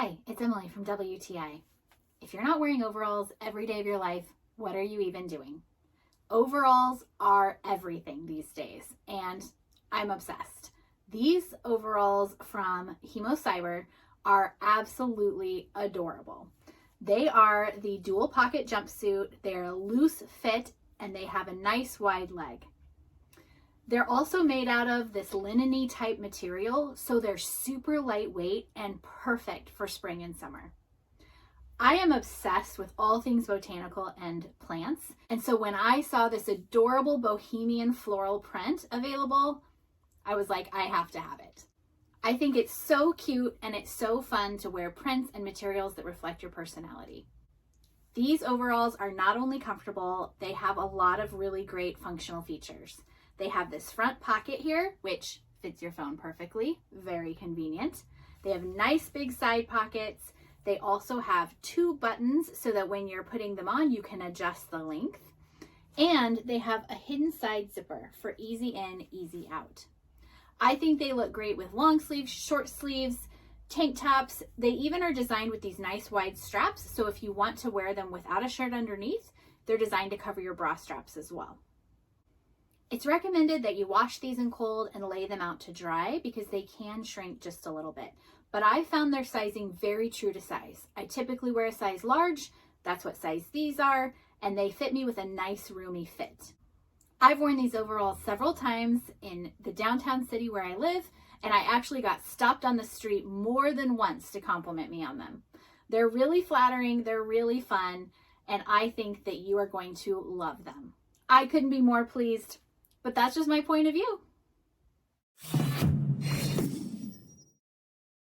Hi, it's Emily from WTI. If you're not wearing overalls every day of your life, what are you even doing? Overalls are everything these days, and I'm obsessed. These overalls from Himosyber are absolutely adorable. They are the dual pocket jumpsuit. They're a loose fit and they have a nice wide leg. They're also made out of this linen-y type material, so they're super lightweight and perfect for spring and summer. I am obsessed with all things botanical and plants, and so when I saw this adorable bohemian floral print available, I was like, I have to have it. I think it's so cute and it's so fun to wear prints and materials that reflect your personality. These overalls are not only comfortable, they have a lot of really great functional features. They have this front pocket here, which fits your phone perfectly, very convenient. They have nice big side pockets. They also have 2 buttons so that when you're putting them on, you can adjust the length. And they have a hidden side zipper for easy in, easy out. I think they look great with long sleeves, short sleeves, tank tops. They even are designed with these nice wide straps. So if you want to wear them without a shirt underneath, they're designed to cover your bra straps as well. It's recommended that you wash these in cold and lay them out to dry because they can shrink just a little bit. But I found their sizing very true to size. I typically wear a size large, that's what size these are, and they fit me with a nice roomy fit. I've worn these overalls several times in the downtown city where I live, and I actually got stopped on the street more than once to compliment me on them. They're really flattering, they're really fun, and I think that you are going to love them. I couldn't be more pleased. But that's just my point of view.